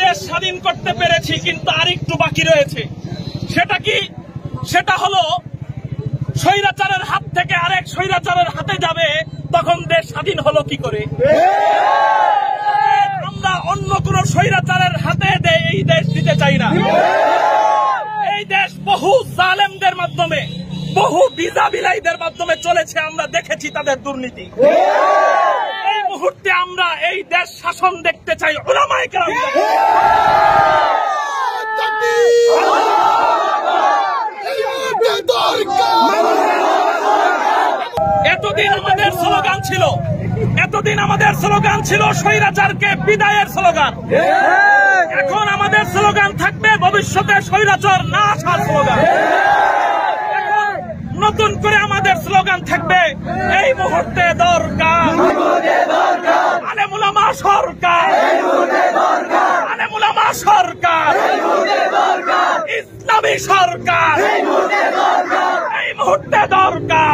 দেশ স্বাধীন করতে পেরেছি, কিন্তু আরেকটু বাকি রয়েছে। সেটা কি? সেটা হলো স্বৈরাচারের হাত থেকে আরেক স্বৈরাচারের হাতে যাবে, তখন দেশ স্বাধীন হলো কি করে? আমরা অন্য কোন স্বৈরাচারের হাতে এই দেশ দিতে চাই না। এই দেশ বহু জালেমদের মাধ্যমে, বহু বিজাবিলাইদের মাধ্যমে চলেছে, আমরা দেখেছি তাদের দুর্নীতি। এই মুহূর্তে আমরা এই দেশ শাসন দেখতে চাই উলামায়ে কেরাম। এতদিন আমাদের স্লোগান ছিল স্বৈরাচারকে বিদায়ের স্লোগান। এখন আমাদের স্লোগান থাকবে ভবিষ্যতে স্বৈরাচার না আসার স্লোগান। এখন নতুন করে আমাদের স্লোগান থাকবে এই মুহূর্তে দরকার আলেম উলামা সরকার, আলেম উলামা সরকার, ইসলামী সরকার, এই মুহূর্তে দরকার।